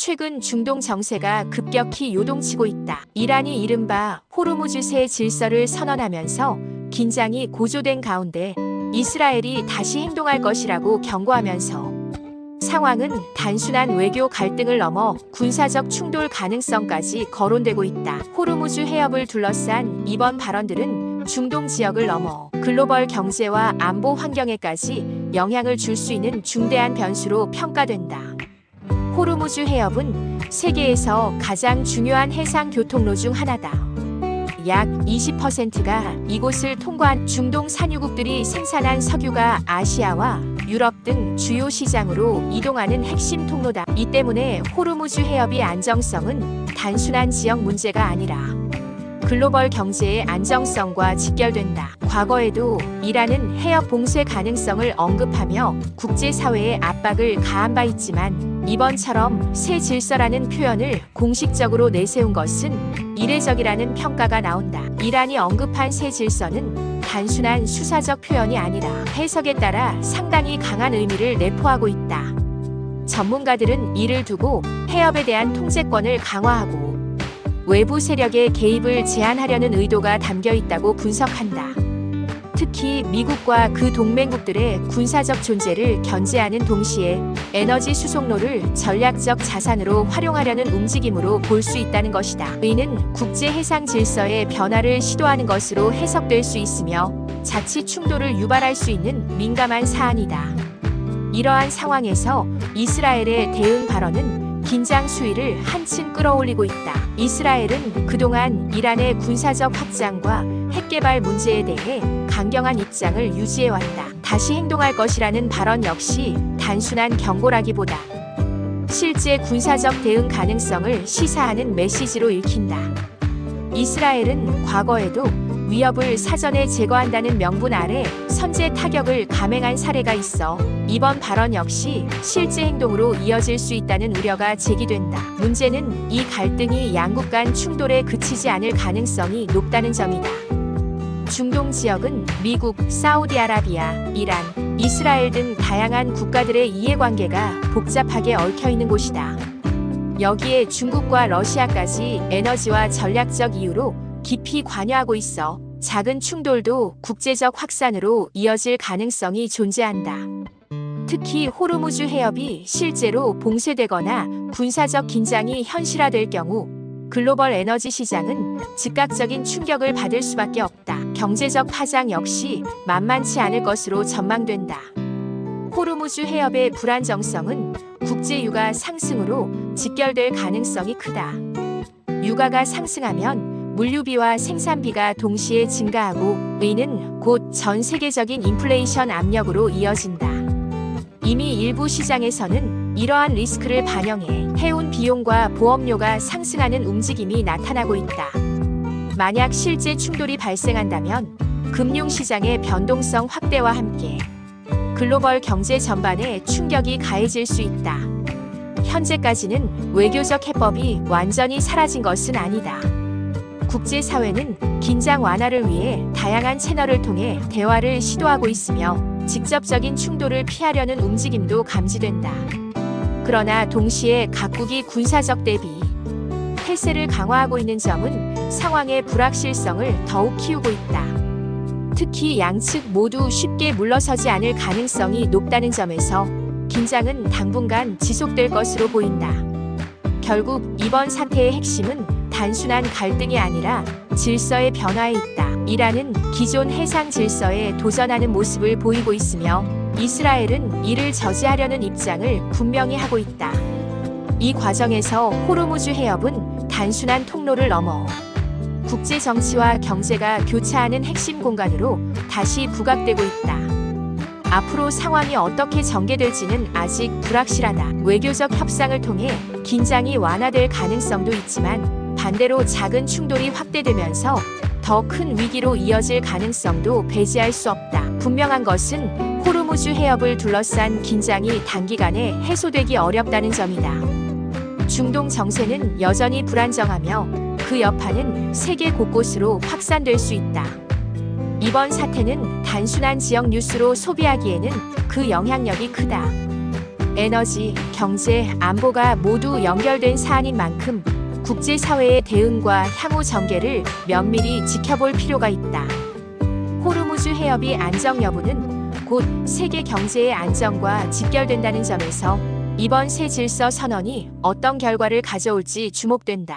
최근 중동 정세가 급격히 요동치고 있다. 이란이 이른바 호르무즈의 질서를 선언하면서 긴장이 고조된 가운데 이스라엘이 다시 행동할 것이라고 경고하면서 상황은 단순한 외교 갈등을 넘어 군사적 충돌 가능성까지 거론되고 있다. 호르무즈 해협을 둘러싼 이번 발언들은 중동 지역을 넘어 글로벌 경제와 안보 환경에까지 영향을 줄 수 있는 중대한 변수로 평가된다. 호르무즈 해협은 세계에서 가장 중요한 해상 교통로 중 하나다. 약 20%가 이곳을 통과한 중동 산유국들이 생산한 석유가 아시아와 유럽 등 주요 시장으로 이동하는 핵심 통로다. 이 때문에 호르무즈 해협의 안정성은 단순한 지역 문제가 아니라 글로벌 경제의 안정성과 직결된다. 과거에도 이란은 해협 봉쇄 가능성을 언급하며 국제사회에 압박을 가한 바 있지만 이번처럼 새 질서라는 표현을 공식적으로 내세운 것은 이례적이라는 평가가 나온다. 이란이 언급한 새 질서는 단순한 수사적 표현이 아니라 해석에 따라 상당히 강한 의미를 내포하고 있다. 전문가들은 이를 두고 해협에 대한 통제권을 강화하고 외부 세력의 개입을 제한하려는 의도가 담겨 있다고 분석한다. 특히 미국과 그 동맹국들의 군사적 존재를 견제하는 동시에 에너지 수송로를 전략적 자산으로 활용하려는 움직임으로 볼 수 있다는 것이다. 이는 국제 해상 질서의 변화를 시도하는 것으로 해석될 수 있으며 자칫 충돌을 유발할 수 있는 민감한 사안이다. 이러한 상황에서 이스라엘의 대응 발언은 긴장 수위를 한층 끌어올리고 있다. 이스라엘은 그동안 이란의 군사적 확장과 핵개발 문제에 대해 강경한 입장을 유지해왔다. 다시 행동할 것이라는 발언 역시 단순한 경고라기보다 실제 군사적 대응 가능성을 시사하는 메시지로 읽힌다. 이스라엘은 과거에도 위협을 사전에 제거한다는 명분 아래 선제 타격을 감행한 사례가 있어 이번 발언 역시 실제 행동으로 이어질 수 있다는 우려가 제기된다. 문제는 이 갈등이 양국 간 충돌에 그치지 않을 가능성이 높다는 점이다. 중동 지역은 미국, 사우디아라비아, 이란, 이스라엘 등 다양한 국가들의 이해관계가 복잡하게 얽혀있는 곳이다. 여기에 중국과 러시아까지 에너지와 전략적 이유로 깊이 관여하고 있어 작은 충돌도 국제적 확산으로 이어질 가능성이 존재한다. 특히 호르무즈 해협이 실제로 봉쇄되거나 군사적 긴장이 현실화될 경우 글로벌 에너지 시장은 즉각적인 충격을 받을 수밖에 없다. 경제적 파장 역시 만만치 않을 것으로 전망된다. 호르무즈 해협의 불안정성은 국제 유가 상승으로 직결될 가능성이 크다. 유가가 상승하면 물류비와 생산비가 동시에 증가하고 이는 곧 전 세계적인 인플레이션 압력으로 이어진다. 이미 일부 시장에서는 이러한 리스크를 반영해 해운 비용과 보험료가 상승하는 움직임이 나타나고 있다. 만약 실제 충돌이 발생한다면 금융시장의 변동성 확대와 함께 글로벌 경제 전반에 충격이 가해질 수 있다. 현재까지는 외교적 해법이 완전히 사라진 것은 아니다. 국제사회는 긴장 완화를 위해 다양한 채널을 통해 대화를 시도하고 있으며 직접적인 충돌을 피하려는 움직임도 감지된다. 그러나 동시에 각국이 군사적 대비 태세를 강화하고 있는 점은 상황의 불확실성을 더욱 키우고 있다. 특히 양측 모두 쉽게 물러서지 않을 가능성이 높다는 점에서 긴장은 당분간 지속될 것으로 보인다. 결국 이번 사태의 핵심은 단순한 갈등이 아니라 질서의 변화에 있다. 이란은 기존 해상 질서에 도전하는 모습을 보이고 있으며 이스라엘은 이를 저지하려는 입장을 분명히 하고 있다. 이 과정에서 호르무즈 해협은 단순한 통로를 넘어 국제 정치와 경제가 교차하는 핵심 공간으로 다시 부각되고 있다. 앞으로 상황이 어떻게 전개될지는 아직 불확실하다. 외교적 협상을 통해 긴장이 완화될 가능성도 있지만 반대로 작은 충돌이 확대되면서 더 큰 위기로 이어질 가능성도 배제할 수 없다. 분명한 것은 호르무즈 해협을 둘러싼 긴장이 단기간에 해소되기 어렵다는 점이다. 중동 정세는 여전히 불안정하며 그 여파는 세계 곳곳으로 확산될 수 있다. 이번 사태는 단순한 지역 뉴스로 소비하기에는 그 영향력이 크다. 에너지, 경제, 안보가 모두 연결된 사안인 만큼 국제사회의 대응과 향후 전개를 면밀히 지켜볼 필요가 있다. 호르무즈 해협의 안정 여부는 곧 세계 경제의 안정과 직결된다는 점에서 이번 새 질서 선언이 어떤 결과를 가져올지 주목된다.